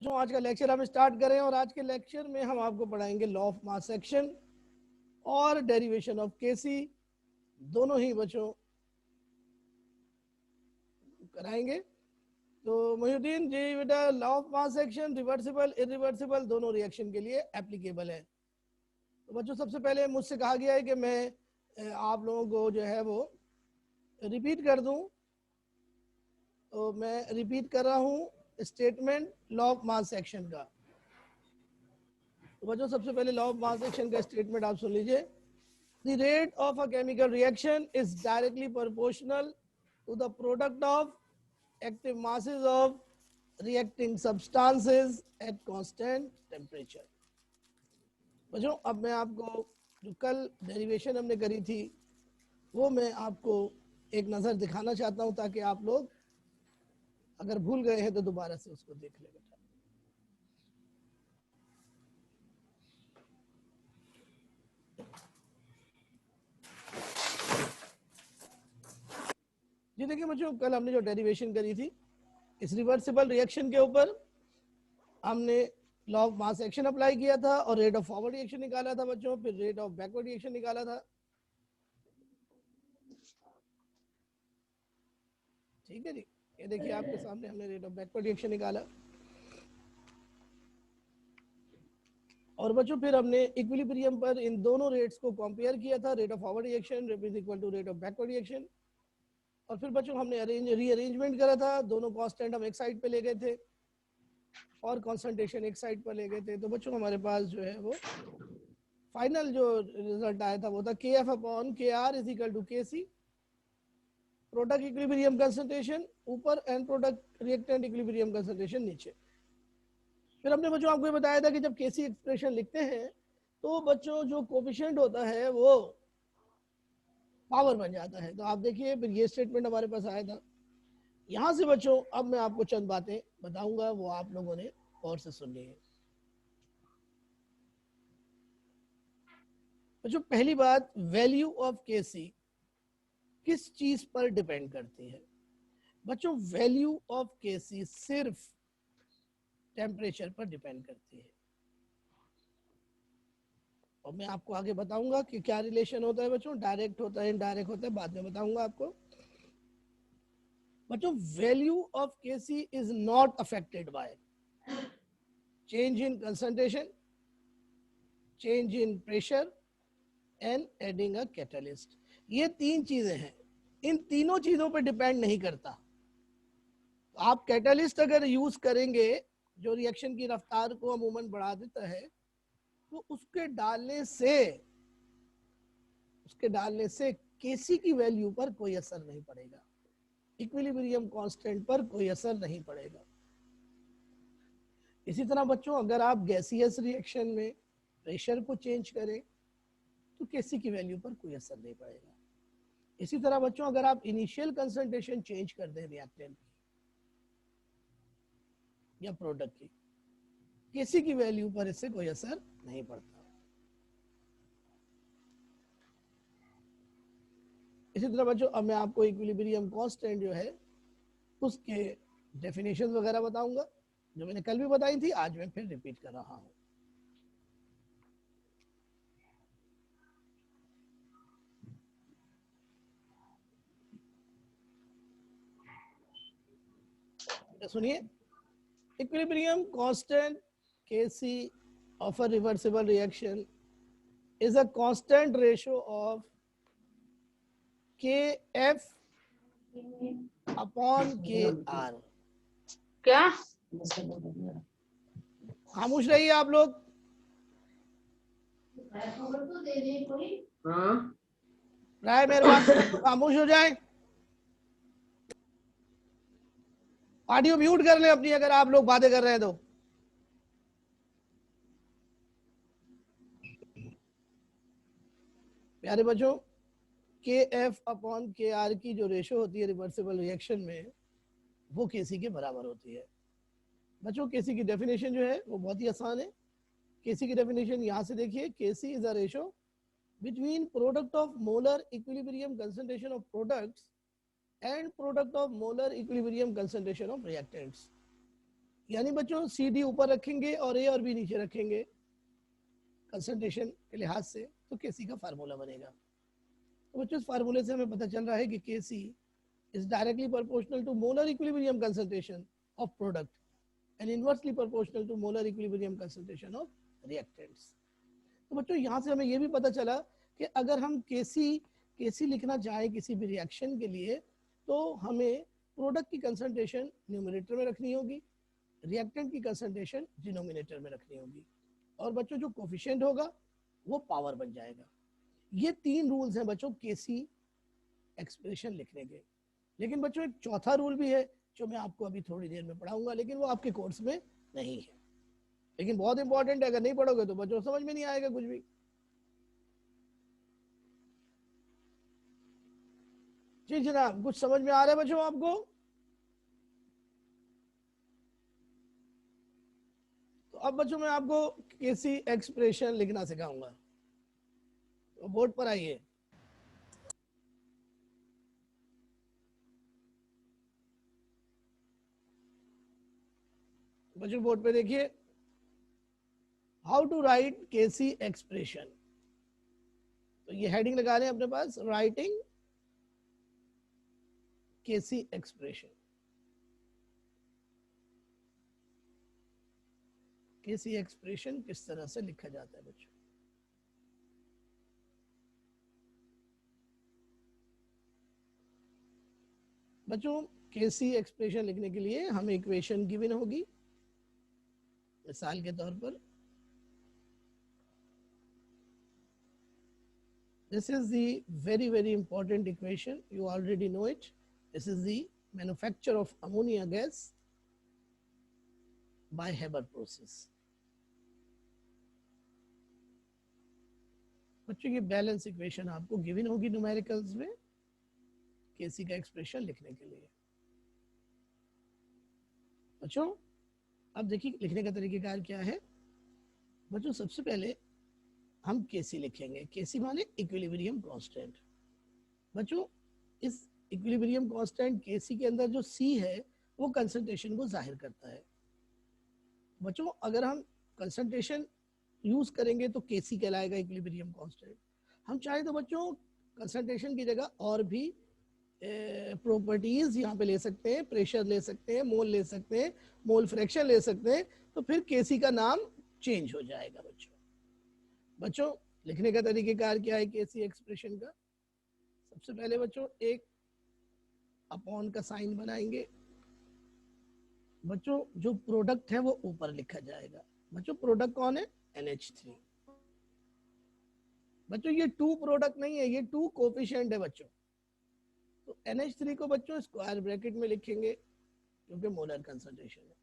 जो आज का लेक्चर हम स्टार्ट करें और आज के लेक्चर में हम आपको पढ़ाएंगे लॉ ऑफ मास सेक्शन और डेरिवेशन ऑफ केसी, दोनों ही बच्चों कराएंगे। तो मोहिउद्दीन जी बेटा, law of mass section reversible irreversible दोनों रिएक्शन के लिए एप्लीकेबल है। तो बच्चों सबसे पहले मुझसे कहा गया है कि मैं आप लोगों को जो है वो रिपीट कर दूं, तो मैं रिपीट कर रहा हूं statement law of mass section का। तो बच्चों सबसे पहले लॉ ऑफ मास सेक्शन का स्टेटमेंट आप सुन लीजिए। The rate of a chemical reaction is directly proportional to the product of active masses of reacting substances at constant temperature। बच्चों अब मैं आपको जो कल डेरिवेशन हमने करी थी वो मैं आपको एक नज़र दिखाना चाहता हूं, ताकि आप लोग अगर भूल गए हैं तो दोबारा से उसको देख ले बेटा। जी देखिए बच्चों, कल हमने जो डेरिवेशन करी थी इस रिवर्सिबल रिएक्शन के ऊपर हमने law of mass action apply किया था और रेट ऑफ फॉरवर्ड रिएक्शन निकाला था बच्चों, फिर रेट ऑफ बैकवर्ड रिएक्शन निकाला था। ठीक है जी, ये देखिए आपके सामने हमने रेट ऑफ बैकवर्ड रिएक्शन निकाला। और बच्चों फिर हमने इक्विलिब्रियम पर इन दोनों रेट्स को कंपेयर किया था, rate of forward reaction is equal to rate of backward reaction. और फिर बच्चों हमने रीअरेंजमेंट करा था, दोनों कांस्टेंट हम एक साइड पे ले गए थे और कॉन्सेंट्रेशन एक साइड पर ले गए थे। तो बच्चों हमारे पास जो है वो फाइनल जो रिजल्ट आया था वो था के एफ अपॉन के आर इज इक्वल टू के सी, प्रोडक्ट इक्विलिब्रियम कंसंट्रेशन ऊपर and product reactant equilibrium concentration नीचे। फिर हमने बच्चों आपको ये बताया था कि जब केसी एक्सप्रेशन लिखते हैं तो बच्चों जो कोफिशिएंट होता है वो पावर बन जाता है। तो आप देखिए फिर ये स्टेटमेंट हमारे पास आया था। यहां से बच्चों अब मैं आपको चंद बातें बताऊंगा, वो आप लोगों ने गौर से सुननी है। बच्चों पहली बात, वैल्यू ऑफ केसी किस चीज पर डिपेंड करती है? बच्चों वैल्यू ऑफ केसी सिर्फ टेम्परेचर पर डिपेंड करती है। और मैं आपको आगे बताऊंगा कि क्या रिलेशन होता है बच्चों, डायरेक्ट होता है इनडायरेक्ट होता है, बाद में बताऊंगा आपको। बच्चों value of KC is not affected by change in concentration, change in pressure and adding a catalyst. ये तीन चीजें हैं, इन तीनों चीजों पर डिपेंड नहीं करता। आप कैटलिस्ट अगर यूज करेंगे जो रिएक्शन की रफ्तार को अमूमन बढ़ा देता है, तो उसके डालने से केसी की वैल्यू पर कोई असर नहीं पड़ेगा, इक्विलिब्रियम कांस्टेंट पर कोई असर नहीं पड़ेगा। इसी तरह बच्चों अगर आप गैसियस रिएक्शन में प्रेशर को चेंज करें तो केसी की वैल्यू पर कोई असर नहीं पड़ेगा। इसी तरह बच्चों अगर आप इनिशियल कंसंट्रेशन चेंज कर दें रिएक्टेंट की या प्रोडक्ट की, केसी की वैल्यू पर इससे कोई असर नहीं पड़ता। इसी तरह बच्चों अब मैं आपको इक्विलिब्रियम कांस्टेंट जो है उसके डेफिनेशन वगैरह बताऊंगा, जो मैंने कल भी बताई थी, आज मैं फिर रिपीट कर रहा हूं। सुनिए, equilibrium constant Kc of a reversible reaction is a constant ratio of Kf upon Kr। क्या खामोश रहिए आप लोग, राय मेहरबान खामोश हो जाए। ऑडियो म्यूट कर लें अपनी अगर आप लोग बातें कर रहे हैं तो। प्यारे बच्चों, के एफ अपॉन के आर की जो रेशो होती है रिवर्सिबल रिएक्शन में, वो केसी के बराबर होती है। बच्चों केसी की डेफिनेशन जो है वो बहुत ही आसान है। केसी की डेफिनेशन यहाँ से देखिए, KC is a ratio between product of molar equilibrium concentration of products and product of molar equilibrium concentration of reactants. यानी बच्चों सी डी ऊपर रखेंगे और ए और बी नीचे रखेंगे कंसंट्रेशन के लिहाज से, तो केसी का फार्मूला बनेगा। तो बच्चों इस फार्मूले से हमें पता चल रहा है कि KC is directly proportional to molar equilibrium concentration of product and inversely proportional to molar equilibrium concentration of reactants. तो बच्चों यहाँ से हमें ये भी पता चला कि अगर हम केसी लिखना चाहें किसी भी रिएक्शन के लिए, तो हमें प्रोडक्ट की कंसंट्रेशन न्यूमरेटर में रखनी होगी, रिएक्टेंट की कंसंट्रेशन डिनोमिनेटर में रखनी होगी, और बच्चों जो कोफिशिएंट होगा वो पावर बन जाएगा। ये 3 रूल्स हैं बच्चों केसी एक्सप्रेशन लिखने के। लेकिन बच्चों एक चौथा रूल भी है जो मैं आपको अभी थोड़ी देर में पढ़ाऊंगा, लेकिन वो आपके कोर्स में नहीं है, लेकिन बहुत इंपॉर्टेंट है। अगर नहीं पढ़ोगे तो बच्चों समझ में नहीं आएगा कुछ भी। जी जनाब, कुछ समझ में आ रहा है बच्चों आपको? तो अब बच्चों मैं आपको केसी एक्सप्रेशन लिखना सिखाऊंगा। तो बोर्ड पर आइए। बच्चों बोर्ड पे देखिए, how to write KC expression. तो ये हेडिंग लगा रहे हैं अपने पास, writing KC expression. KC expression किस तरह से लिखा जाता है बच्चों? बच्चों केसी एक्सप्रेशन लिखने के लिए हमें इक्वेशन गिवन होगी। मिसाल के तौर पर this is the very important equation, you already know it. This is the manufacture of ammonia gas by Haber process. बच्चों ये बैलेंस इक्वेशन आपको गिवन होगी न्यूमेरिकल्स में केसी का एक्सप्रेशन लिखने के लिए। बच्चों अब देखिए लिखने का तरीकेकार क्या है। बच्चों सबसे पहले हम केसी लिखेंगे, केसी माने इक्विलिब्रियम कांस्टेंट। बच्चों इस इक्विलिब्रियम कांस्टेंट केसी के अंदर जो सी है वो कंसंट्रेशन को जाहिर करता है। बच्चों अगर हम कंसंट्रेशन यूज करेंगे तो केसी कहलाएगा इक्विलिब्रियम कांस्टेंट। हम चाहे तो बच्चों कंसंट्रेशन की जगह और भी प्रॉपर्टीज यहाँ पे ले सकते हैं, प्रेशर ले सकते हैं, मोल ले सकते हैं, मोल फ्रैक्शन ले सकते हैं, तो फिर केसी का नाम चेंज हो जाएगा। बच्चों लिखने का तरीकेकार क्या है केसी एक्सप्रेशन का? सबसे पहले बच्चों एक अपॉन का साइन बनाएंगे। बच्चों जो प्रोडक्ट है वो ऊपर लिखा जाएगा। बच्चों प्रोडक्ट कौन है? NH3। बच्चों ये 2 प्रोडक्ट नहीं है, ये 2 कोफिशिएंट है बच्चों। तो NH3 को बच्चों स्क्वायर ब्रैकेट में लिखेंगे क्योंकि मोलर कंसंट्रेशन है।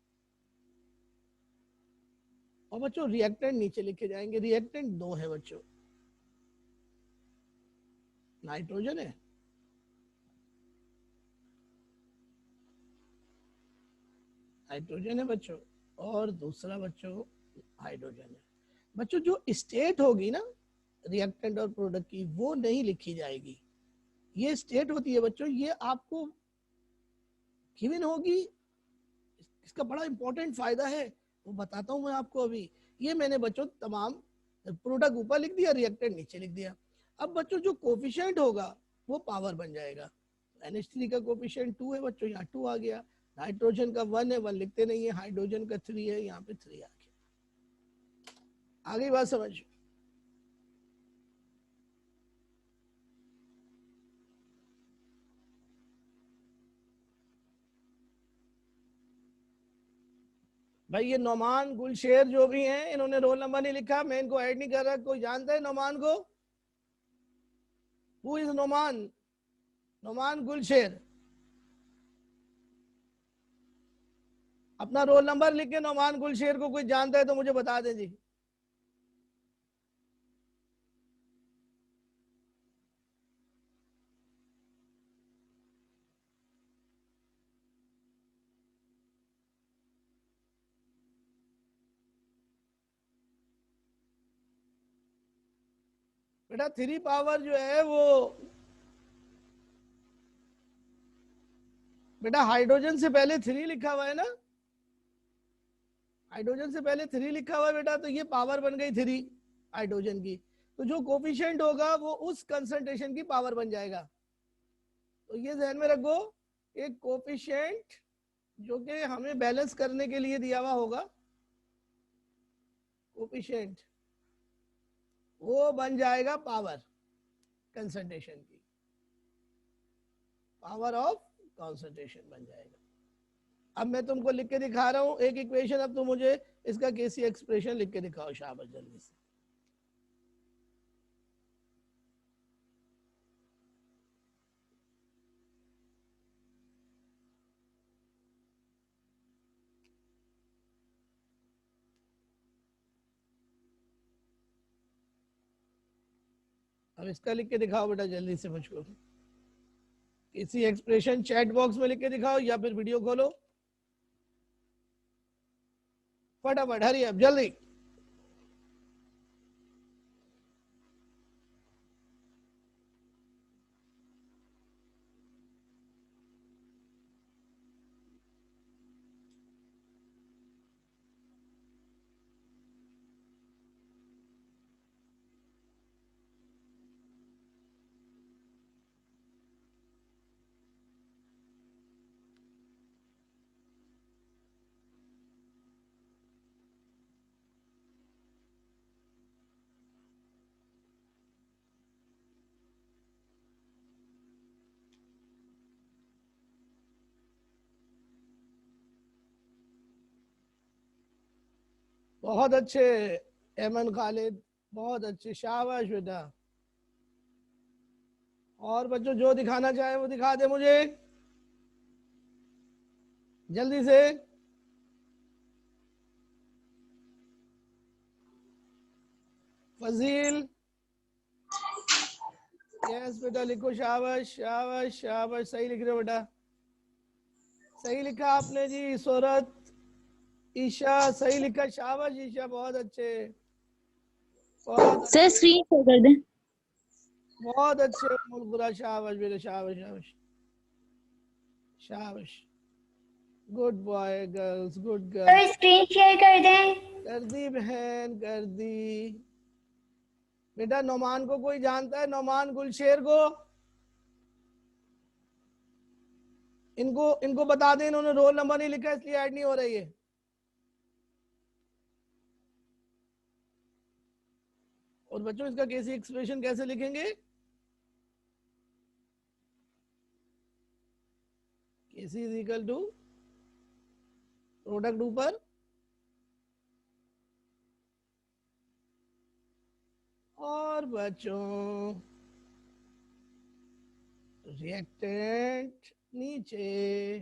और बच्चों रिएक्टेंट नीचे लिखे जाएंगे। रिएक्टेंट 2 है बच्चों, नाइट्रोजन है, नाइट्रोजन है बच्चों, और दूसरा बच्चों हाइड्रोजन है। बच्चों जो स्टेट होगी ना रिएक्टेंट और प्रोडक्ट की वो नहीं लिखी जाएगी। ये स्टेट होती है बच्चों, ये आपको गिवन होगी। इसका बड़ा इंपॉर्टेंट फायदा है, वो बताता हूं मैं आपको अभी। ये मैंने बच्चों तमाम प्रोडक्ट ऊपर लिख दिया, रिएक्टेंट नीचे लिख दिया। अब बच्चों जो कोफिशिएंट होगा वो पावर बन जाएगा। NH3 का कोफिशिएंट 2 है बच्चों, यहाँ 2 आ गया। नाइट्रोजन का 1 है, 1 लिखते नहीं है। हाइड्रोजन का 3 है, यहाँ पे 3 आ गया। आ गई बात समझ? भाई ये नोमान गुलशेर जो भी हैं इन्होंने रोल नंबर नहीं लिखा, मैं इनको ऐड नहीं कर रहा। कोई जानता है नोमान को? Who is Noman? नोमान गुलशेर अपना रोल नंबर लिख के नोमान गुलशेर को कोई जानता है तो मुझे बता दें जी। बेटा 3 पावर जो है वो बेटा हाइड्रोजन से पहले 3 लिखा हुआ है ना। हाइड्रोजन से पहले 3 लिखा हुआ है बेटा, तो ये पावर बन गई 3 हाइड्रोजन की, तो जो कोफिशिएंट होगा वो उस कंसंट्रेशन की पावर बन जाएगा। तो ये ध्यान में रखो, एक कोफिशिएंट जो कि हमें बैलेंस करने के लिए दिया हुआ होगा, कोफिशिएंट वो बन जाएगा पावर कंसंट्रेशन की, पावर ऑफ कंसंट्रेशन बन जाएगा। अब मैं तुमको लिख के दिखा रहा हूं एक इक्वेशन, अब तुम मुझे इसका केसी एक्सप्रेशन लिख के दिखाओ शाबाश जल्दी से। अब इसका लिख के दिखाओ बेटा जल्दी से मुझको, केसी एक्सप्रेशन चैट बॉक्स में लिख के दिखाओ या फिर वीडियो खोलो फटाफट, हरी अब जल्दी। बहुत अच्छे एमन खालिद, बहुत अच्छे, शाबाश बेटा। और बच्चों जो दिखाना चाहे वो दिखा दे मुझे जल्दी से। फजील, यस बेटा लिखो, शाबाश शाबाश शाबाश, सही लिख रहे हो बेटा, सही लिखा आपने जी। सूरत, ईशा सही लिखा, शाबाश ईशा, बहुत अच्छे, बहुत सर अच्छे, स्क्रीन शेयर कर दें। बहुत अच्छे बुरा, शाबाश बेटा, शाबाश शाबाश शाबाश, good boy girls, good sir girls. Screen share कर दें। कर दी बहन, कर दी बेटा। नौमान को कोई जानता है, नौमान गुलशेर को? इनको इनको बता दें, इन्होंने रोल नंबर नहीं लिखा इसलिए ऐड नहीं हो रही है। और बच्चों इसका केसी एक्सप्रेशन कैसे लिखेंगे? केसी इज इक्वल टू प्रोडक्ट ऊपर और बच्चों रिएक्टेंट नीचे,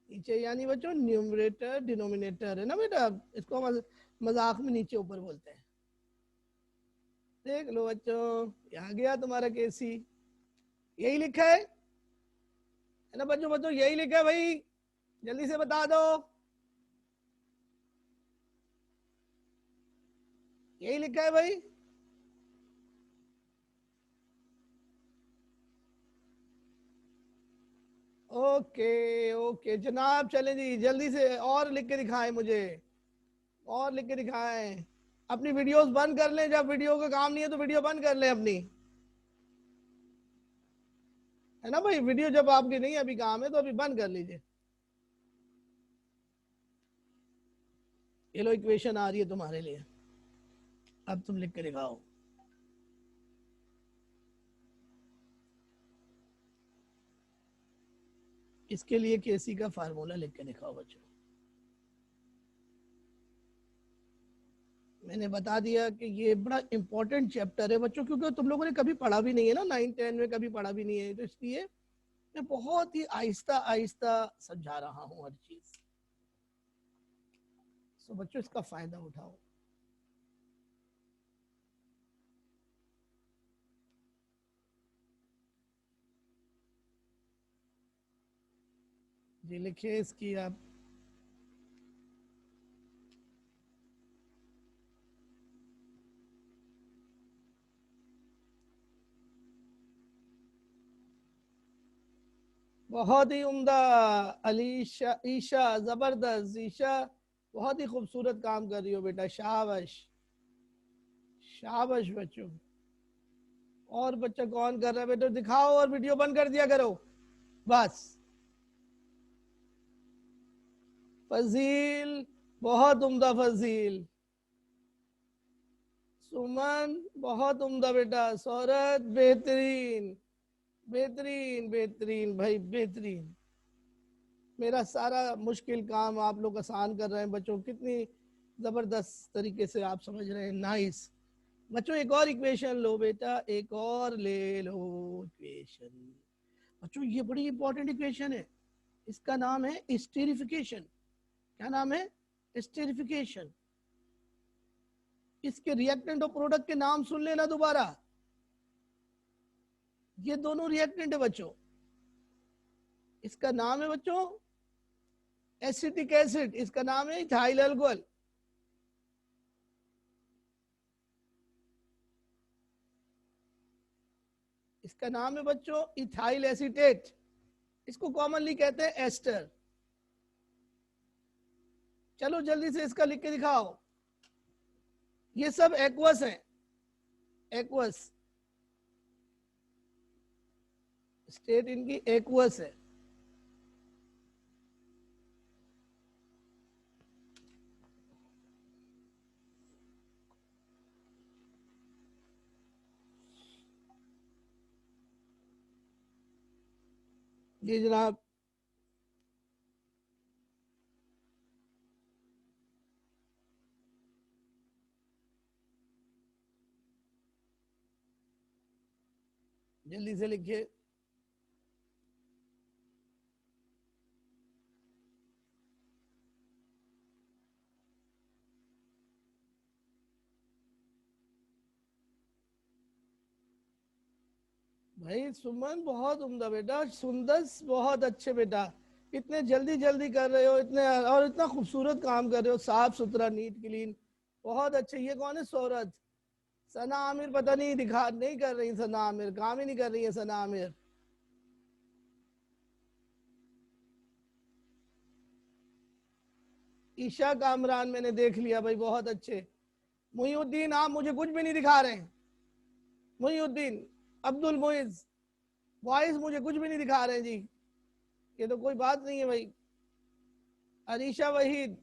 नीचे यानी बच्चों न्यूमरेटर डिनोमिनेटर है ना बेटा, इसको मजाक में नीचे ऊपर बोलते हैं। देख लो बच्चों, यहाँ गया तुम्हारा केसी, यही लिखा है ना बच्चों? बच्चों यही लिखा है भाई, जल्दी से बता दो, यही लिखा है भाई। ओके ओके जनाब, चलें जी जल्दी से और लिख के दिखाएं मुझे, और लिख के दिखाएं। अपनी वीडियोस बंद कर लें, जब वीडियो का काम नहीं है तो वीडियो बंद कर लें अपनी, है ना भाई? वीडियो जब आपकी नहीं अभी काम है तो अभी बंद कर लीजिए। ये लो इक्वेशन आ रही है तुम्हारे लिए, अब तुम लिख के दिखाओ। इसके लिए केसी का फार्मूला लिख के दिखाओ बच्चों। मैंने बता दिया कि ये बड़ा इंपॉर्टेंट चैप्टर है बच्चों, क्योंकि तुम लोगों ने कभी पढ़ा भी नहीं है ना, 9-10 में कभी पढ़ा भी नहीं है, तो इसलिए मैं बहुत ही आहिस्ता आहिस्ता समझा रहा हूँ हर चीज। सो बच्चों इसका फायदा उठाओ। जी लिखिए इसकी आप। बहुत ही उम्दा अलीशा, ईशा जबरदस्त, ईशा बहुत ही खूबसूरत काम कर रही हो बेटा, शाबाश शाबाश बच्चों। और बच्चा कौन कर रहा है बेटा, दिखाओ और वीडियो बंद कर दिया करो बस। फजील, बहुत उम्दा फजील। सुमन, बहुत उम्दा बेटा। सौरत, बेहतरीन बेहतरीन बेहतरीन भाई, बेहतरीन। मेरा सारा मुश्किल काम आप लोग आसान कर रहे हैं बच्चों, कितनी जबरदस्त तरीके से आप समझ रहे हैं, नाइस। बच्चों एक और इक्वेशन लो बेटा, एक और ले लो इक्वेशन। बच्चों ये बड़ी इंपॉर्टेंट इक्वेशन है, इसका नाम है स्टेरिफिकेशन। क्या नाम है? स्टेरिफिकेशन। इसके रिएक्टेंट और प्रोडक्ट के नाम सुन लेना दोबारा। ये दोनों रिएक्टेंट है बच्चों। इसका नाम है बच्चों एसिटिक एसिड, इसका नाम है इथाइल अल्कोहल। इसका नाम है बच्चों इथाइल एसीटेट, इसको कॉमनली कहते हैं एस्टर। चलो जल्दी से इसका लिख के दिखाओ। ये सब एक्वस हैं, एक्वस, स्टेट इनकी एक्वस है। जी जनाब। जल्दी से लिखिए। भाई सुमन बहुत उम्दा बेटा, सुंदर, बहुत अच्छे बेटा। इतने जल्दी जल्दी कर रहे हो, इतने और इतना खूबसूरत काम कर रहे हो, साफ सुथरा नीट क्लीन, बहुत अच्छे। ये कौन है? सौरत। सना आमिर पता नहीं दिखा नहीं कर रही, सना आमिर काम ही नहीं कर रही है सना आमिर। ईशा कामरान मैंने देख लिया भाई, बहुत अच्छे। मुहीउद्दीन आप मुझे कुछ भी नहीं दिखा रहे हैं। मुहीउद्दीन, अब्दुल मोइज, वॉइस मुझे कुछ भी नहीं दिखा रहे हैं जी, ये तो कोई बात नहीं है भाई। Arisha Waheed,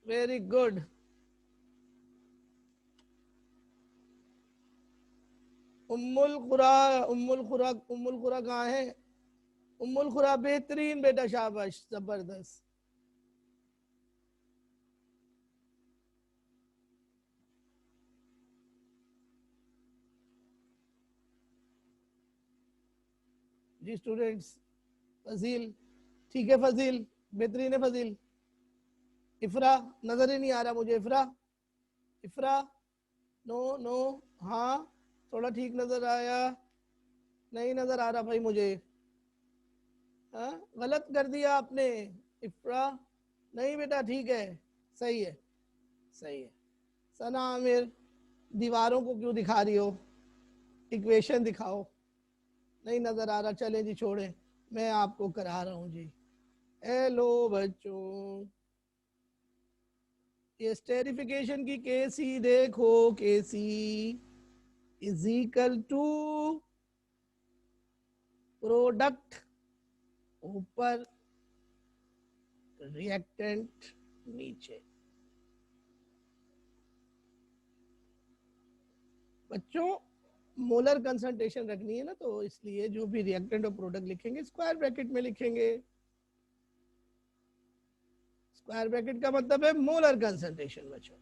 very good. उम्मुल खुरा, उम्मुल खुरा, उम्मुल खुरा कहाँ है? उम्मुल खुरा बेहतरीन बेटा, शाबाश, जबरदस्त। जी स्टूडेंट्स, फजील, ठीक है फजील, बेहतरीन है फजील। इफ्रा, नजर ही नहीं आ रहा मुझे इफ्रा। इफ्रा, नो नो, हाँ थोड़ा ठीक नजर आया, नहीं नजर आ रहा भाई मुझे। हाँ गलत कर दिया आपने इफ्रा। नहीं बेटा ठीक है, सही है, सही है। सना आमिर, दीवारों को क्यों दिखा रही हो? इक्वेशन दिखाओ। नहीं नजर आ रहा, चले जी छोड़े, मैं आपको करा रहा हूँ जी। हेलो बच्चों, ये स्टेरिफिकेशन की केसी देखो, केसी इज इक्वल टू प्रोडक्ट ऊपर, रिएक्टेंट नीचे। बच्चों मोलर कंसंट्रेशन रखनी है ना, तो इसलिए जो भी रिएक्टेंट और प्रोडक्ट लिखेंगे स्क्वायर ब्रैकेट में लिखेंगे। स्क्वायर ब्रैकेट का मतलब है मोलर कंसंट्रेशन बच्चों।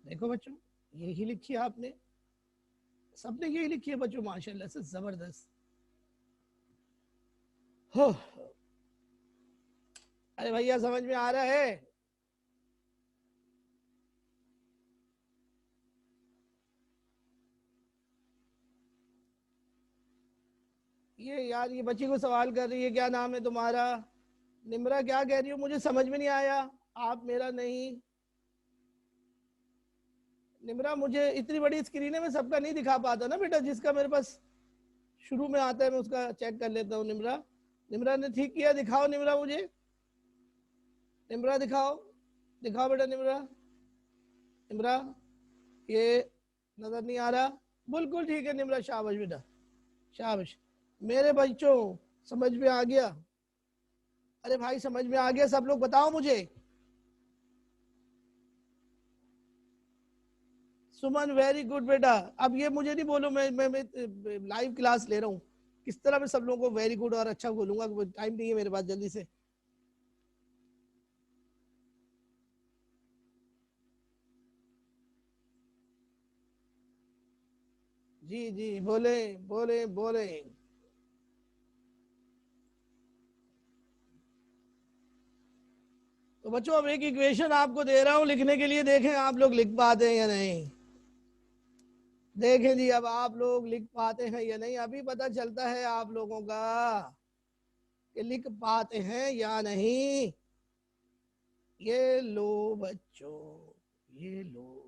देखो बच्चों, यही लिखी है आपने, सबने यही लिखी है बच्चों, माशाल्लाह से जबरदस्त हो। अरे भैया समझ में आ रहा है? ये यार, ये बच्ची को सवाल कर रही है क्या नाम है तुम्हारा? निम्रा क्या कह रही हो, मुझे समझ में नहीं आया। आप मेरा नहीं, निम्रा मुझे इतनी बड़ी स्क्रीन है, मैं सबका नहीं दिखा पाता ना बेटा, जिसका मेरे पास शुरू में आता है, मैं उसका चेक कर लेता हूँ। निम्रा, निम्रा ने ठीक किया, दिखाओ निम्रा मुझे, निम्रा दिखाओ, दिखाओ बेटा निम्रा, निम्रा ये नजर नहीं आ रहा, बिल्कुल ठीक है निम्रा, शाबाश बेटा शाबाश। मेरे बच्चों समझ में आ गया? अरे भाई समझ में आ गया सब लोग, बताओ मुझे। सुमन वेरी गुड बेटा। अब ये मुझे नहीं बोलो, मैं लाइव क्लास ले रहा हूँ, किस तरह मैं सब लोगों को वेरी गुड और अच्छा बोलूंगा, टाइम नहीं है मेरे पास, जल्दी से। जी जी बोले बोले बोले। तो बच्चों अब एक इक्वेशन आपको दे रहा हूं लिखने के लिए, देखें आप लोग लिख पाते हैं या नहीं। देखें जी अब आप लोग लिख पाते हैं या नहीं, अभी पता चलता है आप लोगों का कि लिख पाते हैं या नहीं। ये लो बच्चों, ये लो,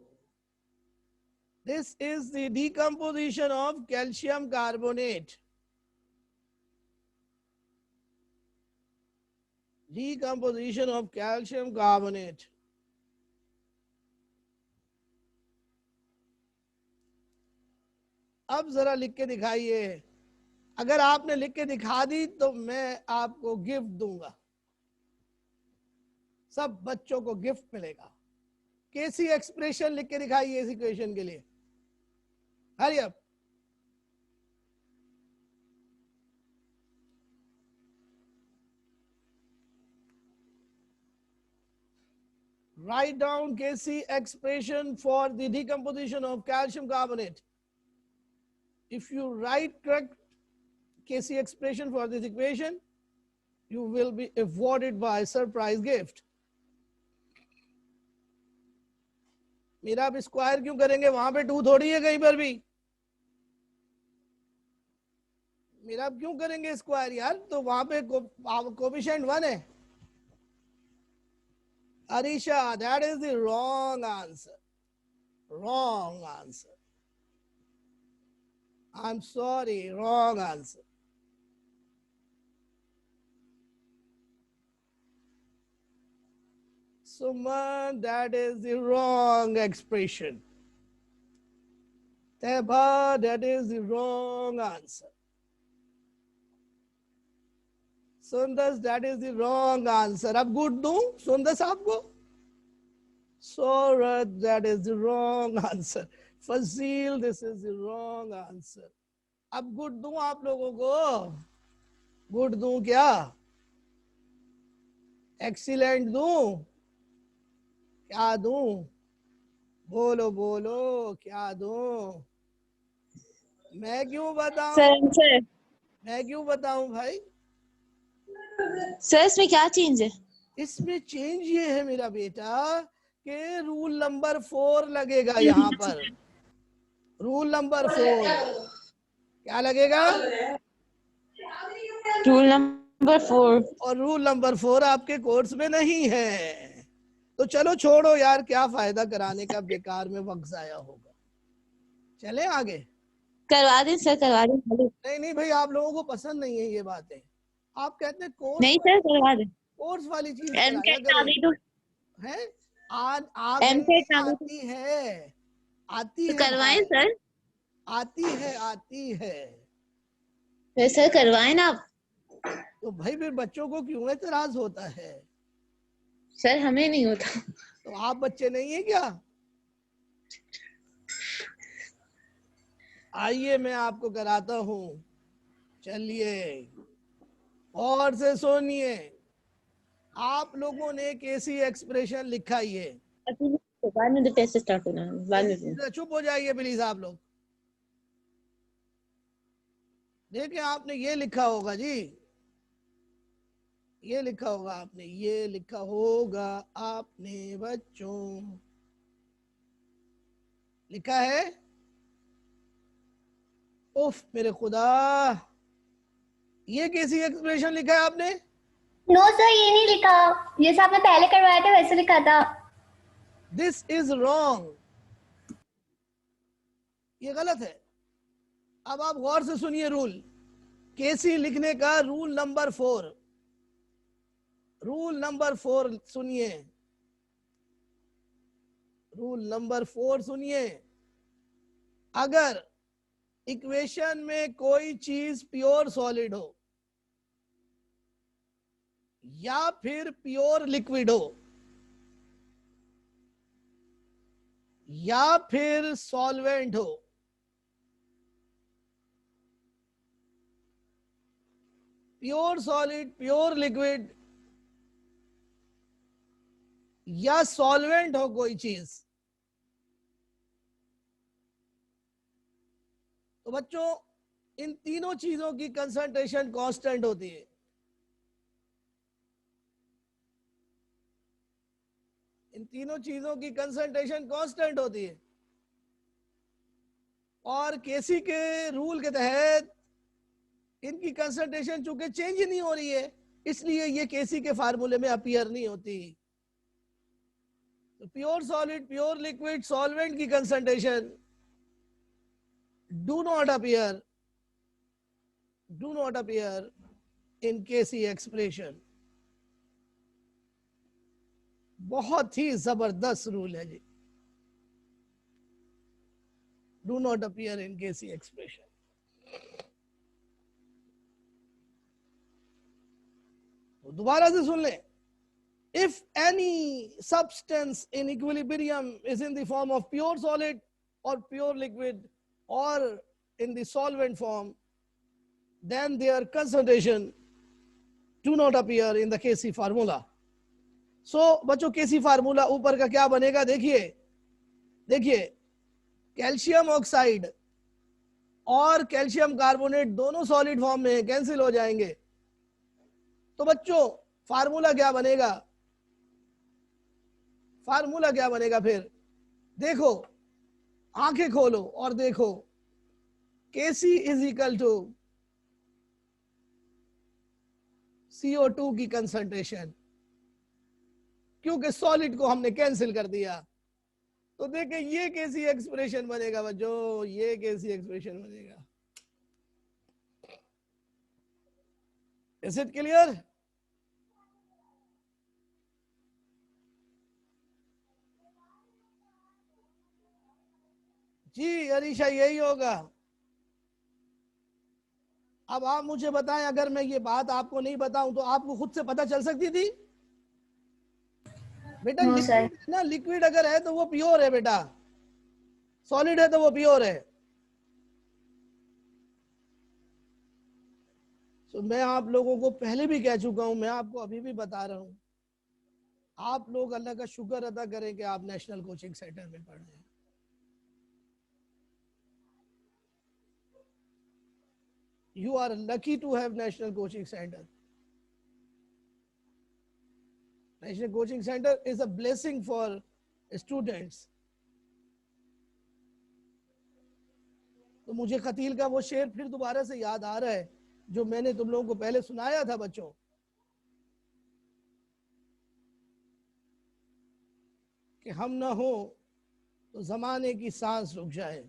this is the decomposition of calcium carbonate. Decomposition of calcium carbonate. अब जरा लिख के दिखाइए, अगर आपने लिख के दिखा दी तो मैं आपको गिफ्ट दूंगा, सब बच्चों को गिफ्ट मिलेगा। कैसी एक्सप्रेशन लिख के दिखाइए इस इक्वेशन के लिए, hurry up. Write down Kc expression for the decomposition of calcium carbonate. If you write correct Kc expression for this equation, you will be awarded by surprise gift. मेरा आप स्क्वायर क्यों करेंगे, वहां पे 2 थोड़ी है कहीं पर भी, मेरा आप क्यों करेंगे स्क्वायर यार, तो वहां पे कोफिशिएंट 1 है। Arisha, that is the wrong answer. Wrong answer. I'm sorry, wrong answer. Suman, that is the wrong expression. Teba, that is the wrong answer. Sundas, that is the wrong answer. अब good दूं सुंदर साहब को? Sorat, that is the wrong answer. Fazil, this is the wrong answer. अब good दूं आप लोगों को? गुड दूं क्या? एक्सीलेंट दूं? क्या दूं? बोलो बोलो, क्या दूं? मैं क्यों बताऊं? सर मैं क्यों बताऊं भाई? सर इसमें क्या चेंज है? इसमें चेंज ये है मेरा बेटा कि रूल नंबर 4 लगेगा यहाँ पर। रूल नंबर 4 क्या लगेगा? Rule number 4। और रूल नंबर 4 आपके कोर्स में नहीं है, तो चलो छोड़ो यार, क्या फायदा कराने का, बेकार में वक्त जाया होगा। चले आगे, करवा दें सर, करवा दें। नहीं नहीं भाई, आप लोगों को पसंद नहीं है ये बातें, आप कहते हैं कोर्स, नहीं सर करवा दें, कोर्स वाली चीज कराया एमसेट आ करें। गई तो है आ गई एमसेट नहीं, आ गई आती है, आती तो है करवाएं भाई, सर। आती है, आती है। तो सर करवाएं ना आप। तो भाई फिर बच्चों को क्यों एतराज होता है? सर हमें नहीं होता। तो आप बच्चे नहीं है क्या? आइए मैं आपको कराता हूं, चलिए और से सुनिए। आप लोगों ने कैसी एक्सप्रेशन लिखा ये? बाद में टेस्ट स्टार्ट होना है, बाद में। चुप हो जाइए प्लीज आप लोग। देखिए आपने ये लिखा होगा जी, ये लिखा होगा आपने, ये लिखा होगा आपने बच्चों, लिखा है? उफ मेरे खुदा, ये कैसी एक्सप्रेशन लिखा है आपने? नो सर ये नहीं लिखा, जैसे आपने पहले करवाया था वैसे लिखा था। दिस इज रॉन्ग, ये गलत है। अब आप गौर से सुनिए रूल, केसी लिखने का रूल नंबर 4, रूल नंबर 4 सुनिए, रूल नंबर 4 सुनिए। अगर इक्वेशन में कोई चीज प्योर सॉलिड हो या फिर प्योर लिक्विड हो या फिर सॉल्वेंट हो, प्योर सॉलिड, प्योर लिक्विड या सॉल्वेंट हो कोई चीज, तो बच्चों इन तीनों चीजों की कंसंट्रेशन कांस्टेंट होती है। इन तीनों चीजों की कंसंट्रेशन कांस्टेंट होती है और केसी के रूल के तहत इनकी कंसंट्रेशन चूंकि चेंज ही नहीं हो रही है, इसलिए ये केसी के फार्मूले में अपीयर नहीं होती। तो pure solid, pure liquid, solvent की concentration do not appear in KC expression. बहुत ही जबरदस्त रूल है जी, do not appear in KC expression. तो दोबारा से सुन लें, if any substance in equilibrium is in the form of pure solid or pure liquid or in the solvent form, then their concentration do not appear in the Kc formula. So बच्चों केसी formula ऊपर का क्या बनेगा, देखिए देखिए, calcium oxide और calcium carbonate दोनों solid form में कैंसिल हो जाएंगे। तो बच्चों फार्मूला क्या बनेगा, फार्मूला क्या बनेगा फिर, देखो आंखें खोलो और देखो, Kc is equal to CO2 की कंसंट्रेशन, क्योंकि सॉलिड को हमने कैंसिल कर दिया। तो देखें ये कैसी एक्सप्रेशन बनेगा बच्चों, ये कैसी एक्सप्रेशन बनेगा। Is it clear? जी अरीशा यही होगा। अब आप मुझे बताएं, अगर मैं ये बात आपको नहीं बताऊं तो आपको खुद से पता चल सकती थी? बेटा नो लिक्विड सर। है ना, लिक्विड अगर है तो वो प्योर है बेटा, सॉलिड है तो वो प्योर है। तो मैं आप लोगों को पहले भी कह चुका हूं, मैं आपको अभी भी बता रहा हूं, आप लोग अल्लाह का शुक्र अदा करें कि आप नेशनल कोचिंग सेंटर में पढ़ रहे हैं। You are lucky to have National Coaching Center. National Coaching Center is a blessing for students. तो मुझे खतील का वो शेर फिर दोबारा से याद आ रहा है जो मैंने तुम लोगों को पहले सुनाया था बच्चों, कि हम ना हो तो जमाने की सांस रुक जाए,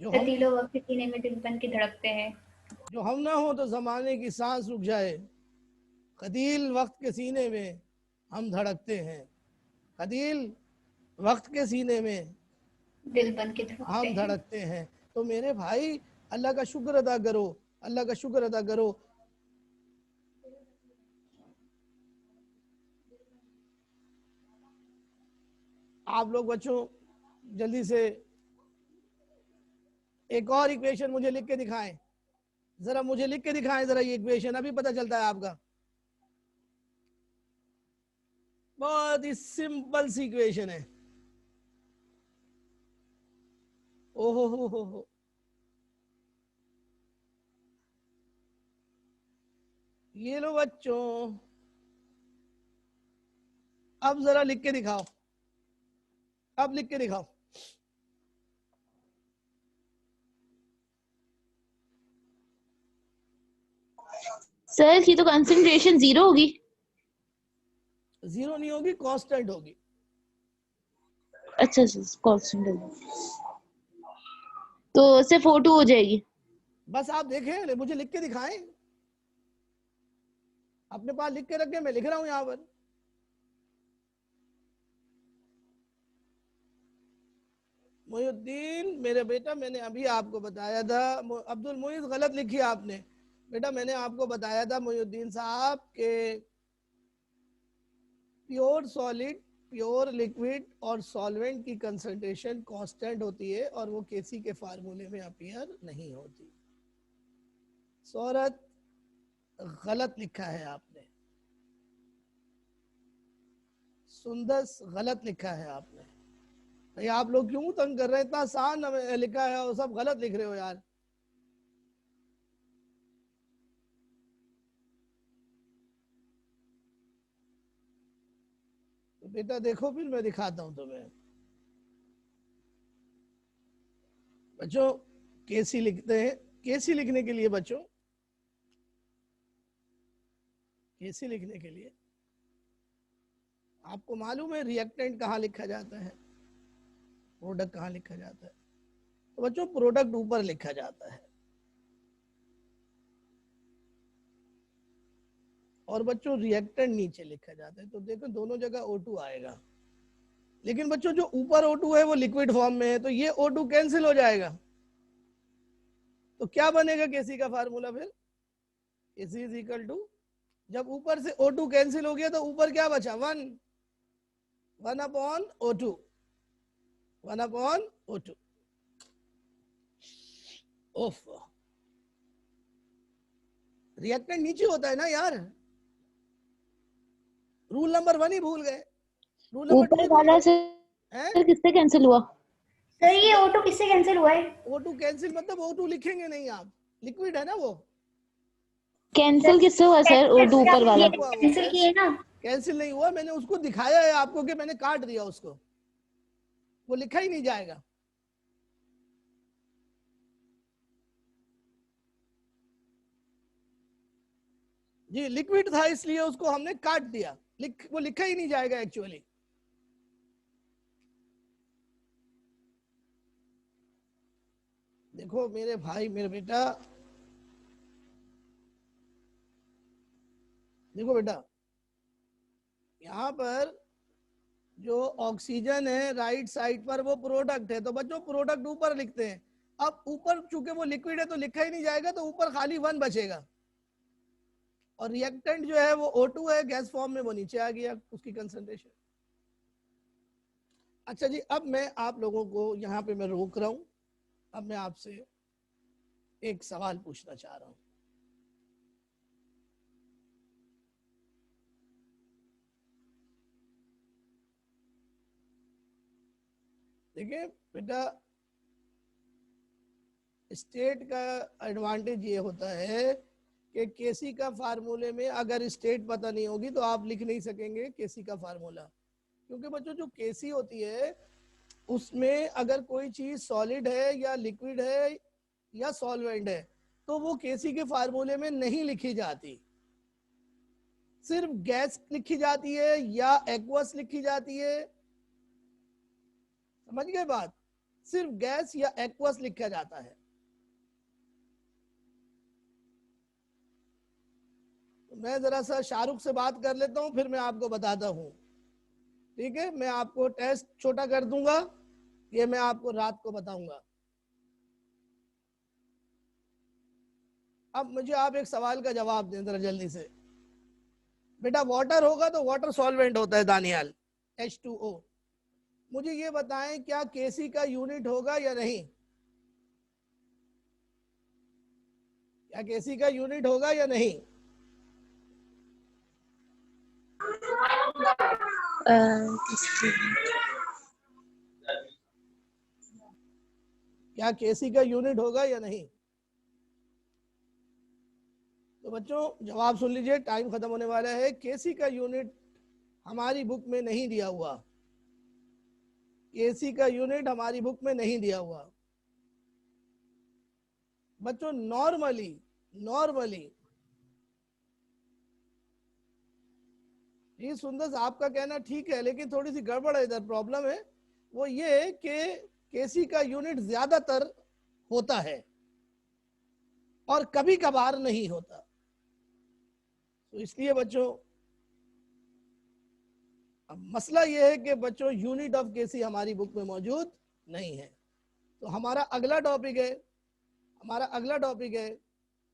जो वक्त सीने में दिल बन के धड़कते हैं, जो हम ना हो तो जमाने की सांस रुक जाए, खतील वक्त के सीने में हम धड़कते हैं, खतील वक्त के सीने में दिल बन के हम धड़कते हैं। तो मेरे भाई अल्लाह का शुक्र अदा करो, अल्लाह का शुक्र अदा करो। आप लोग बच्चों जल्दी से एक और इक्वेशन मुझे लिख के दिखाएं, जरा मुझे लिख के दिखाएं जरा, ये इक्वेशन अभी पता चलता है आपका। बहुत ही सिंपल सी इक्वेशन है। ओहो हो, ये लो बच्चों, अब जरा लिख के दिखाओ, अब लिख के दिखाओ। सर की तो कंसंट्रेशन 0 होगी। 0 नहीं होगी, कांस्टेंट होगी। अच्छा कांस्टेंट होगी। तो सिर्फ O2 हो जाएगी। बस आप देखें, मुझे लिख के दिखाएं, अपने पास लिख के रखें, मैं लिख रहा हूं यहां पर। मोहिउद्दीन मेरे बेटा, मैंने अभी आपको बताया था, अब्दुल मुईज गलत लिखी आपने बेटा, मैंने आपको बताया था मोहिउद्दीन साहब के प्योर सॉलिड, प्योर लिक्विड और सॉल्वेंट की कंसंट्रेशन कांस्टेंट होती है और वो केसी के फार्मूले में अपीयर नहीं होती। शोहरत गलत लिखा है आपने, सुंदस गलत लिखा है आपने। भाई आप लोग क्यों तंग कर रहे हैं, इतना आसान लिखा है और सब गलत लिख रहे हो यार। तो बेटा देखो, फिर मैं दिखाता हूं तुम्हें। बच्चों केसी लिखते हैं, केसी लिखने के लिए बच्चों, केसी लिखने के लिए आपको मालूम है रिएक्टेंट कहाँ लिखा जाता है, प्रोडक्ट कहाँ लिखा जाता है। तो बच्चों प्रोडक्ट ऊपर लिखा जाता है और बच्चों रिएक्टेंट नीचे लिखा जाता है। तो देखो दोनों जगह O2 आएगा, लेकिन बच्चों जो ऊपर O2 है वो लिक्विड फॉर्म में है, तो ये O2 कैंसिल हो जाएगा। तो क्या बनेगा केसी का फार्मूला फिर, केसी इज इक्वल टू, जब ऊपर से O2 कैंसिल हो गया तो ऊपर क्या बचा, 1 अपॉन O2, 1 अपॉन O2। ओफ, रिएक्टेंट नीचे होता है ना यार, रूल नंबर 1 ही भूल गए, रूल नंबर 2 ऊपर ही भूल वाला गए हैं। सर किससे कैंसिल हुआ? सर ये O2 किससे कैंसिल हुआ है? O2 कैंसिल मतलब O2 लिखेंगे नहीं आप, लिक्विड है ना वो, कैंसिल किससे हुआ सर? O2 ऊपर वाला। ये कैंसिल किए ना। कैंसिल नहीं हुआ, मैंने उसको दिखाया है आपको कि मैंने काट दिया उसको, वो लिखा ही नहीं जाएगा। जी लिक्विड था इसलिए उसको हमने काट दिया, वो लिखा ही नहीं जाएगा एक्चुअली। देखो मेरे भाई मेरे बेटा, देखो बेटा यहाँ पर जो ऑक्सीजन है राइट साइड पर वो प्रोडक्ट है, तो बच्चों प्रोडक्ट ऊपर लिखते हैं। अब ऊपर चूंकि वो लिक्विड है तो लिखा ही नहीं जाएगा, तो ऊपर खाली 1 बचेगा और रिएक्टेंट जो है वो O2 है गैस फॉर्म में, वो नीचे आ गया उसकी कंसंट्रेशन। अच्छा जी, अब मैं आप लोगों को यहाँ पे मैं रोक रहा हूं। अब मैं आपसे एक सवाल पूछना चाह रहा हूं। देखिए बेटा, स्टेट का एडवांटेज ये होता है कि केसी का फार्मूले में अगर स्टेट पता नहीं होगी तो आप लिख नहीं सकेंगे केसी का फार्मूला, क्योंकि बच्चों जो केसी होती है उसमें अगर कोई चीज सॉलिड है या लिक्विड है या सॉल्वेंट है तो वो केसी के फार्मूले में नहीं लिखी जाती, सिर्फ गैस लिखी जाती है या एक्वस लिखी जाती है। समझ गए बात, सिर्फ गैस या एक्वस लिखा जाता है। मैं जरा सा शाहरुख से बात कर लेता हूं, फिर मैं आपको बताता हूं, ठीक है। मैं आपको टेस्ट छोटा कर दूंगा, ये मैं आपको रात को बताऊंगा। अब मुझे आप एक सवाल का जवाब दें जरा जल्दी से। बेटा वाटर होगा तो वाटर सॉल्वेंट होता है दानियाल, H2O। मुझे ये बताएं क्या केसी का यूनिट होगा या नहीं, क्या केसी का यूनिट होगा या नहीं? क्या केसी का यूनिट होगा या नहीं? तो बच्चों जवाब सुन लीजिए, टाइम खत्म होने वाला है। केसी का यूनिट हमारी बुक में नहीं दिया हुआ, केसी का यूनिट हमारी बुक में नहीं दिया हुआ बच्चों। नॉर्मली जी सुंदर आपका कहना ठीक है, लेकिन थोड़ी सी गड़बड़ है इधर, प्रॉब्लम है वो ये कि केसी का यूनिट ज्यादातर होता है और कभी कभार नहीं होता। तो इसलिए बच्चों अब मसला यह है कि बच्चों यूनिट ऑफ केसी हमारी बुक में मौजूद नहीं है। तो हमारा अगला टॉपिक है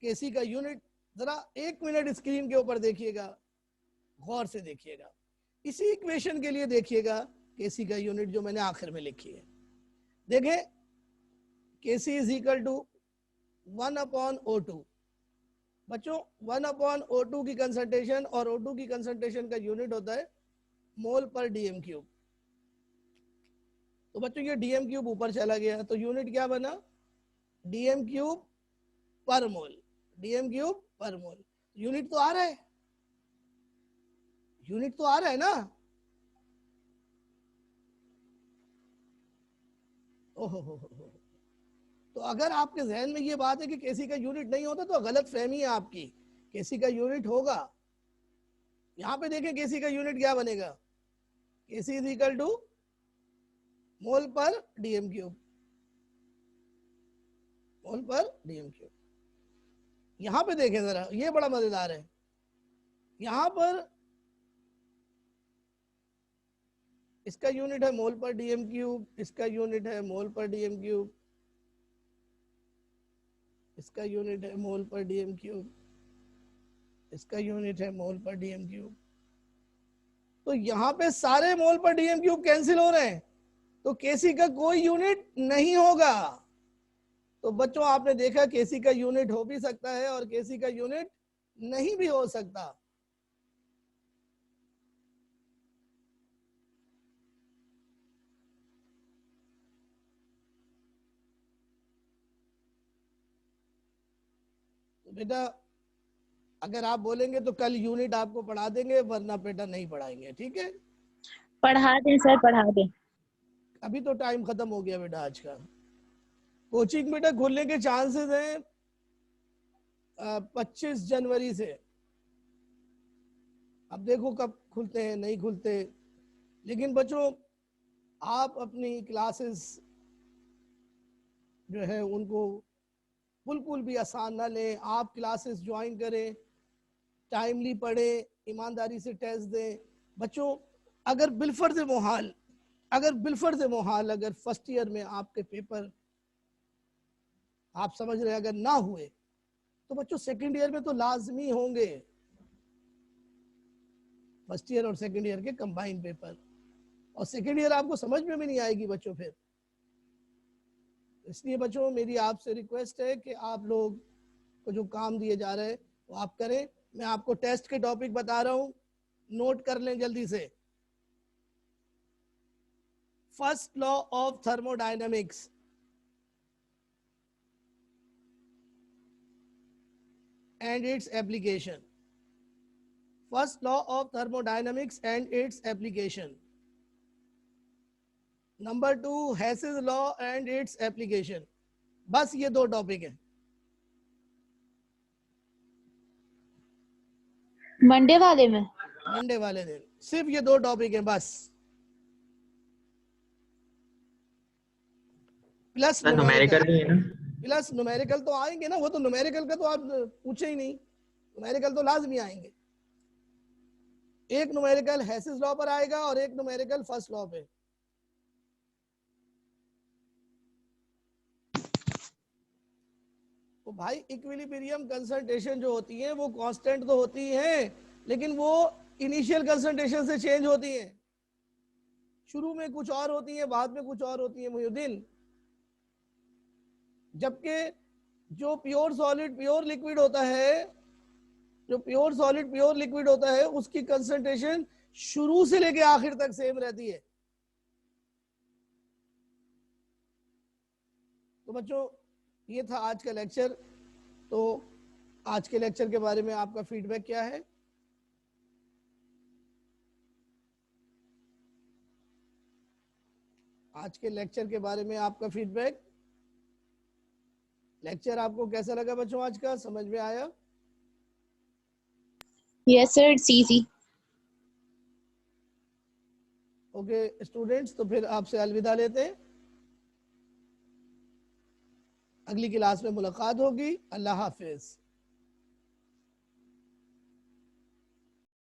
केसी का यूनिट। जरा 1 मिनट स्क्रीन के ऊपर देखिएगा, गौर से देखिएगा, इसी इक्वेशन के लिए देखिएगा केसी का यूनिट जो मैंने आखिर में लिखी है। देखें केसी इज इक्वल टू 1/O2। बच्चों 1/O2 की कंसंट्रेशन और O2 की कंसंट्रेशन का यूनिट होता है मोल पर डीएम क्यूब। तो बच्चों ये डीएम क्यूब ऊपर चला गया तो यूनिट क्या बना, डीएम क्यूब पर मोल। डीएम क्यूब पर मोल यूनिट तो आ रहा है, यूनिट तो आ रहा है ना। ओहो, तो अगर आपके जहन में ये बात है कि केसी का यूनिट नहीं होता तो गलत फहमी है आपकी। केसी का यूनिट होगा। यहां पे देखें केसी का यूनिट क्या बनेगा, केसी इज इक्वल टू मोल पर डीएम क्यूब, मोल पर डीएम क्यूब। यहां पे देखें जरा, ये बड़ा मजेदार है। यहां पर इसका यूनिट है मोल पर डीएम क्यूब, इसका यूनिट है मोल पर डीएम क्यूब, इसका यूनिट है मोल पर डीएम क्यूब, इसका यूनिट है मोल पर डीएम क्यूब। तो यहां पे सारे मोल पर डीएम क्यूब कैंसिल हो रहे हैं, तो केसी का कोई यूनिट नहीं होगा। तो बच्चों आपने देखा केसी का यूनिट हो भी सकता है और केसी का यूनिट नहीं भी हो सकता। तो बेटा अगर आप बोलेंगे तो कल यूनिट आपको पढ़ा देंगे, वरना बेटा नहीं पढ़ाएंगे, ठीक है। पढ़ा दें सर, पढ़ा दें। अभी तो टाइम खत्म हो गया बेटा आज का। कोचिंग बेटा खुलने के चांसेस हैं 25 जनवरी से। अब देखो कब खुलते हैं, नहीं खुलते। लेकिन बच्चों आप अपनी क्लासेस जो है उनको बिल्कुल भी आसान ना लें। आप क्लासेस ज्वाइन करें, टाइमली पढ़ें, ईमानदारी से टेस्ट दें। बच्चों अगर बिलफर्ज मोहाल अगर फर्स्ट ईयर में आपके पेपर आप समझ रहे हैं अगर ना हुए तो बच्चों सेकंड ईयर में तो लाजमी होंगे, फर्स्ट ईयर और सेकंड ईयर के कंबाइंड पेपर। और सेकंड ईयर आपको समझ में भी नहीं आएगी बच्चों फिर। इसलिए बच्चों मेरी आपसे रिक्वेस्ट है कि आप लोग को जो काम दिए जा रहे हैं वो आप करें। मैं आपको टेस्ट के टॉपिक बता रहा हूं, नोट कर लें जल्दी से। First law of thermodynamics, and its application. First law of thermodynamics and its application. Number 2 Hess's law and its application. बस ये 2 टॉपिक हैं। मंडे वाले में, मंडे वाले दिन सिर्फ ये 2 टॉपिक हैं बस। प्लस न्यूमेरिकल भी है ना। प्लस न्यूमेरिकल तो आएंगे ना, वो तो न्यूमेरिकल का तो आप पूछे ही नहीं, न्यूमेरिकल तो लाजमी आएंगे। एक न्यूमेरिकल हेसिस लॉ पर आएगा और एक न्यूमेरिकल फर्स्ट लॉ पे। तो भाई इक्विलिब्रियम कंसंट्रेशन जो होती है वो कांस्टेंट तो होती है, लेकिन वो इनिशियल कंसंट्रेशन से चेंज होती है। शुरू में कुछ और होती है, बाद में कुछ और होती है मुहिउद्दीन। जबकि जो प्योर सॉलिड प्योर लिक्विड होता है, जो प्योर सॉलिड प्योर लिक्विड होता है उसकी कंसंट्रेशन शुरू से लेके आखिर तक सेम रहती है। तो बच्चों ये था आज का लेक्चर। तो आज के लेक्चर के बारे में आपका फीडबैक क्या है? आज के लेक्चर के बारे में आपका फीडबैक, लेक्चर आपको कैसा लगा बच्चों? आज का समझ में आया? Yes sir, it's easy. Okay students, तो फिर आपसे अलविदा लेते हैं। अगली क्लास में मुलाकात होगी। अल्लाह हाफिज।